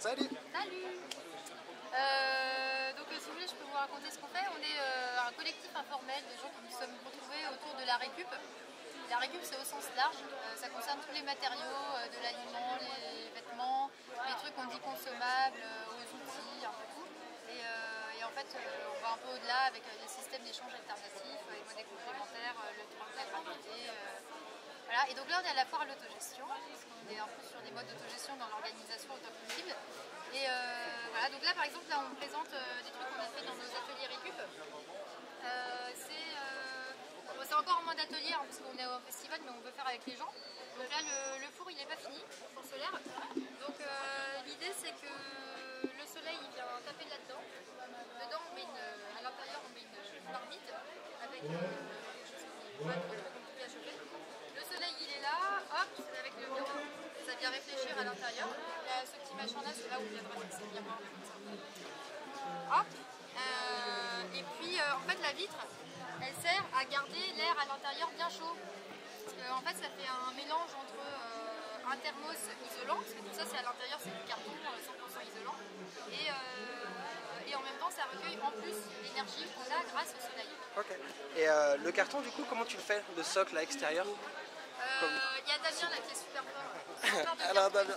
Salut. Salut. Donc si vous voulez, je peux vous raconter ce qu'on fait. On est un collectif informel de gens qui nous sommes retrouvés autour de la récup. La récup, c'est au sens large. Ça concerne tous les matériaux, de l'aliment, les vêtements, les trucs qu'on dit consommables, aux outils, un peu tout. Et en fait, on va un peu au-delà avec des systèmes d'échange alternatifs, les monnaies complémentaires, le droit de la gratuité. Voilà. Et donc là, on est à la foire à l'autogestion, parce qu'on est un peu sur des modes d'autogestion dans l'organisation autant que possible. Et voilà, donc là, par exemple, là, on présente des trucs qu'on a fait dans nos ateliers récup. C'est encore en mode atelier, hein, parce qu'on est au festival, mais on veut faire avec les gens. Donc là, le four, il n'est pas fini, le four solaire. Donc l'idée, c'est que le soleil, il vient taper là-dedans. Dedans, à l'intérieur, on met une marmite avec quelque chose qui est pas trop compliqué à chauffer. Le soleil, il est là, hop, avec le vent, ça vient réfléchir à l'intérieur. Ce petit machin-là, c'est là où il viendra fixer le miroir. Hop. Et puis, en fait, la vitre, elle sert à garder l'air à l'intérieur bien chaud. Parce que, en fait, ça fait un mélange entre un thermos isolant, parce que tout ça, c'est à l'intérieur, c'est du carton 100% isolant. Et en même temps, ça recueille en plus l'énergie qu'on a grâce au soleil. Ok. Et le carton, du coup, comment tu le fais, le socle à l'extérieur? Il y a Damien là qui est super fort. Alors, Damien.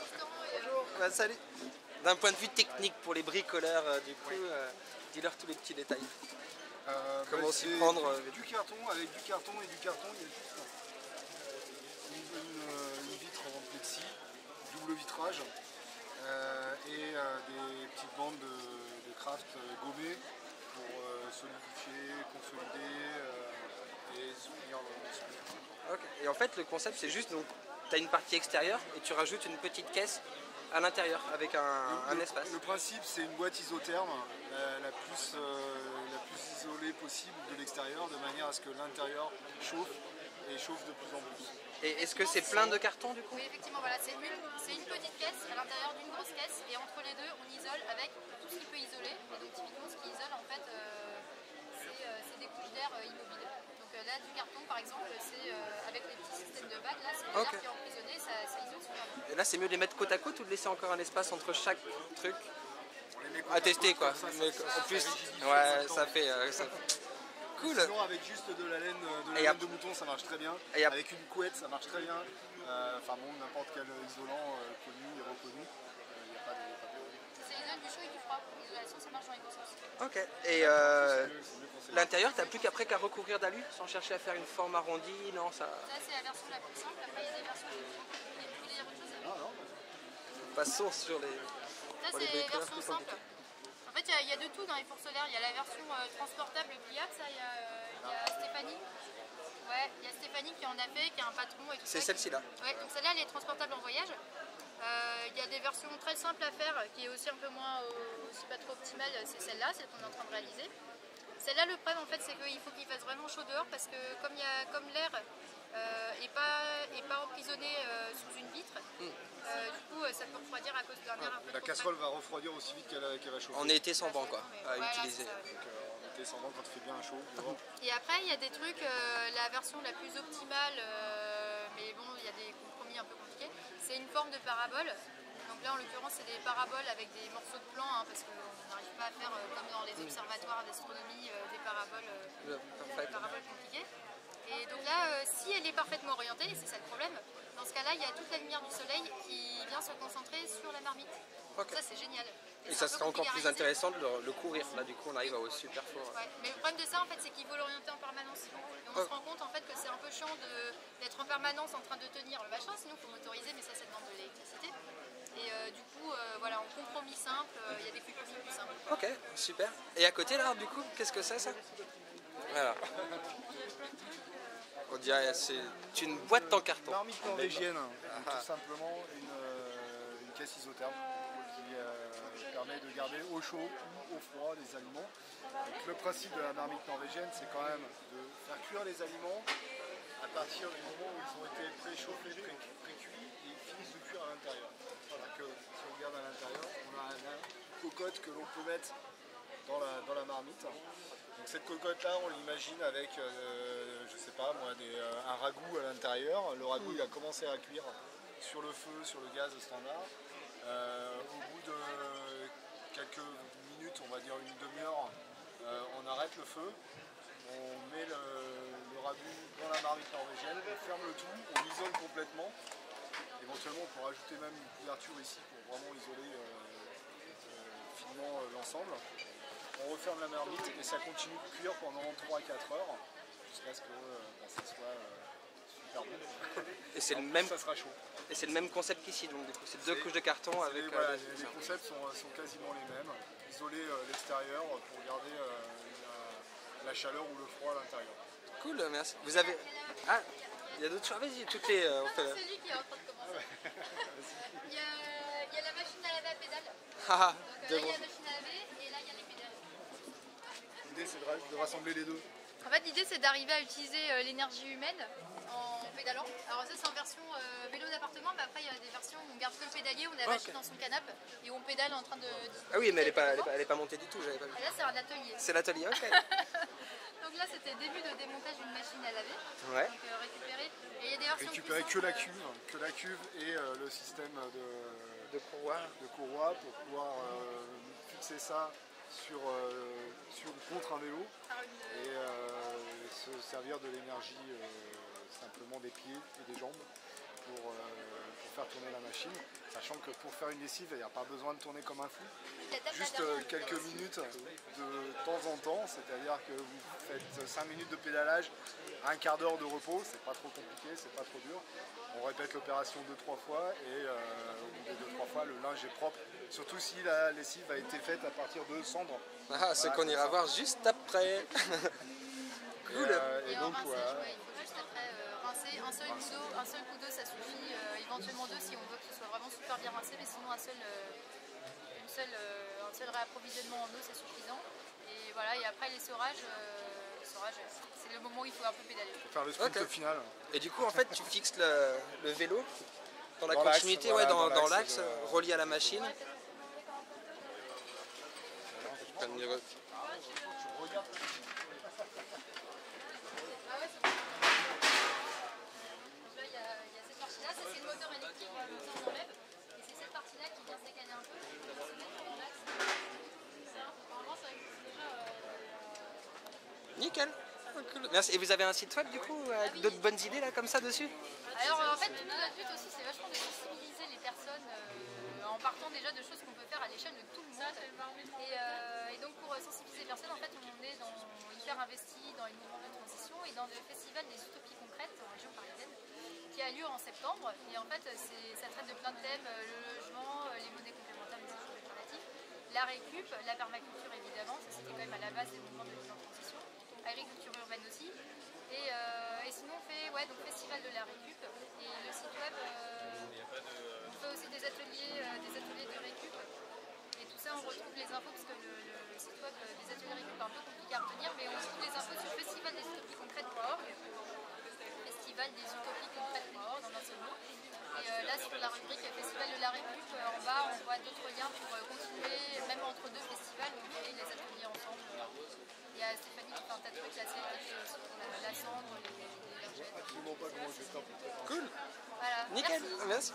Bonjour. Bah, salut. D'un point de vue technique pour les bricoleurs, du coup, dis-leur tous les petits détails. Comment s'y prendre du carton, avec du carton et du carton, il y a juste une vitre en plexi, double vitrage, et des petites bandes de craft gommées pour solidifier, consolider et soutenir le. Ok. Et en fait, le concept, c'est juste, donc, tu as une partie extérieure et tu rajoutes une petite caisse à l'intérieur avec un espace. Le principe, c'est une boîte isotherme, la plus isolée possible de l'extérieur, de manière à ce que l'intérieur chauffe et chauffe de plus en plus. Et est-ce que c'est plein de cartons du coup? Oui, effectivement, voilà, c'est une petite caisse à l'intérieur d'une grosse caisse, et entre les deux, on isole avec tout ce qui peut isoler. Et donc, typiquement, ce qui isole, en fait, c'est des couches d'air immobiles. Donc là, du carton, par exemple, c'est avec les petits systèmes de vagues, là, c'est l'air qui est emprisonné, ça isole super bien. Et là, c'est mieux de les mettre côte à côte ou de laisser encore un espace entre chaque truc à tester quoi. Mais en plus, ouais, ça fait. Cool. Sinon, avec juste de la laine de mouton, ça marche très bien. Et avec une couette, ça marche très bien. Enfin bon, n'importe quel isolant connu et reconnu, il n'y a pas de. Ça isole du chaud et du froid. L'isolation, ça marche dans les deux sens. Ok. Et l'intérieur, t'as plus qu'à recouvrir d'alu sans chercher à faire une forme arrondie, non ça. Ça, c'est la version la plus simple. Après, il y a des versions plus compliquées. Vous voulez dire autre chose? Non. Passons sur les. Ça, c'est les versions simples. En fait, il y a de tout dans les fours solaires. Il y a la version transportable pliable, ça, il y a Stéphanie. Ouais, il y a Stéphanie qui en a fait, qui a un patron et tout ça. C'est celle-ci là. Ouais, donc celle-là, elle est transportable en voyage. Il y a des versions très simples à faire, qui est aussi un peu moins, aussi pas trop optimale, c'est celle-là, celle qu'on est en train de réaliser. Celle-là, le problème, en fait, c'est qu'il faut qu'il fasse vraiment chaud dehors, parce que comme l'air n'est pas emprisonné sous une vitre, du coup, ça peut refroidir à cause d'un air un peu La trop casserole frais. va refroidir aussi vite qu'elle va chauffer. En été sans vent quoi, à Voilà, utiliser. c'est ça. Donc en été sans vent quand il fait bien chaud. Dehors. Et après, il y a des trucs, la version la plus optimale, mais bon, il y a des compromis un peu compliqués, c'est une forme de parabole. Donc là, en l'occurrence, c'est des paraboles avec des morceaux de plan, hein, parce qu'on n'arrive pas à faire, comme dans les observatoires d'astronomie, des paraboles compliquées. Et donc là, si elle est parfaitement orientée, c'est ça le problème, dans ce cas-là, il y a toute la lumière du soleil qui vient se concentrer sur la marmite. Okay. Ça, c'est génial. Et ça serait encore plus intéressant de le courir. Là, du coup, on arrive au super fort. Ouais. Mais le problème de ça, en fait, c'est qu'il faut l'orienter en permanence. Et on se rend compte, en fait, que c'est un peu chiant d'être en permanence en train de tenir le machin. Sinon, il faut motoriser, mais ça demande de l'électricité. Et du coup, voilà, en compromis simple, il y a des compromis plus simples. Ok, super. Et à côté, là, du coup, qu'est-ce que c'est ça? Voilà. On dirait c'est une boîte en carton. Marmite norvégienne, tout simplement une caisse isotherme qui permet de garder au chaud ou au froid les aliments. Donc, le principe de la marmite norvégienne, c'est quand même de faire cuire les aliments à partir du moment où ils ont été préchauffés, pré-cuits et ils finissent de cuire à l'intérieur. Voilà que si on regarde à l'intérieur, on a une cocotte que l'on peut mettre dans la marmite. Donc cette cocotte là, on l'imagine avec, je sais pas moi, un ragoût à l'intérieur. Le ragoût il a commencé à cuire sur le feu, sur le gaz standard. Au bout de dire une demi-heure, on arrête le feu, on met le rabu dans la marmite norvégienne, on ferme le tout, on isole complètement. Éventuellement on peut rajouter même une couverture ici pour vraiment isoler finement l'ensemble. On referme la marmite et ça continue de cuire pendant 3 à 4 heures jusqu'à ce que ça soit super bon. Et c'est le même, ça sera chaud. Et c'est le même concept qu'ici, donc du coup c'est 2 couches de carton avec... Voilà, les concepts sont quasiment les mêmes. Isoler l'extérieur pour garder la chaleur ou le froid à l'intérieur. Cool, merci. Vous avez... Ah, il y a d'autres choses. Vas-y, toutes les... C'est lui qui est en train de commencer. il y a la machine à laver à pédale. Ah, donc là il y a la machine à laver et là il y a les pédales. L'idée c'est de rassembler les deux. En fait l'idée c'est d'arriver à utiliser l'énergie humaine en pédalant. Alors ça c'est en version vélo d'appartement, mais après il y a des versions où on garde que le pédalier, on a la machine dans son canapé et on pédale en train de... Ah oui, mais elle est pas montée du tout, j'avais pas vu. Et là c'est un atelier. C'est l'atelier, ok. Donc là c'était le début de démontage d'une machine à laver. Ouais. Donc récupérer. Et il y a des versions récupérer que la cuve et le système de courroie pour pouvoir fixer ça contre un vélo et se servir de l'énergie simplement des pieds et des jambes pour faire tourner la machine, sachant que pour faire une lessive, il n'y a pas besoin de tourner comme un fou. Juste quelques minutes de temps en temps, c'est-à-dire que vous faites 5 minutes de pédalage, un quart d'heure de repos, c'est pas trop compliqué, c'est pas trop dur. On répète l'opération 2-3 fois et au bout de 2-3 fois, le linge est propre, surtout si la lessive a été faite à partir de cendres. Ah, ce qu'on ira voir juste après. Cool. Et donc voilà. Il faut juste après rincer un seul coup d'eau ça suffit, éventuellement 2 si on veut que ce soit vraiment super bien rincé, mais sinon un seul réapprovisionnement en eau c'est suffisant. Et voilà, et après les seurages, c'est le moment où il faut un peu pédaler. Pour faire le sprint final. Et du coup en fait tu fixes le vélo dans la dans continuité, voilà, dans l'axe, relié à la machine. C'est le moteur électrique, on enlève, et c'est cette partie-là qui vient s'écaler un peu, et se mettre dans l'axe. Normalement, ça existe déjà. Nickel. Cool. Merci. Et vous avez un site web du coup avec d'autres bonnes idées là comme ça dessus? Alors en fait, notre but aussi, c'est vachement de sensibiliser les personnes en partant déjà de choses qu'on peut faire à l'échelle de tout le monde. Et donc pour sensibiliser les personnes, en fait, on est hyper investi dans les mouvements de transition et dans le festival des utopies concrètes en région parisienne, qui a lieu en septembre. Et en fait, ça traite de plein de thèmes, le logement, les monnaies complémentaires, les études alternatives, la récup, la permaculture évidemment, ça c'était quand même à la base des mouvements de transition, agriculture urbaine aussi. Et sinon on fait donc festival de la récup et le site web, on fait aussi des ateliers de récup. Et tout ça on retrouve les infos parce que le site web des ateliers récup est un peu compliqué à retenir, mais on retrouve les infos sur festivaldesutopieconcrètes.org. Festivaldesutopieconcrètes.org dans un seul mot. Et là sur la rubrique Festival de la Récup, en bas on voit d'autres liens pour continuer, même entre deux festivals, on fait les ateliers ensemble. Il y a Stéphanie qui fait un tas de trucs là, la cendre, les lingettes. Absolument pas comment je vais faire. Cool. Voilà. Nickel. Merci.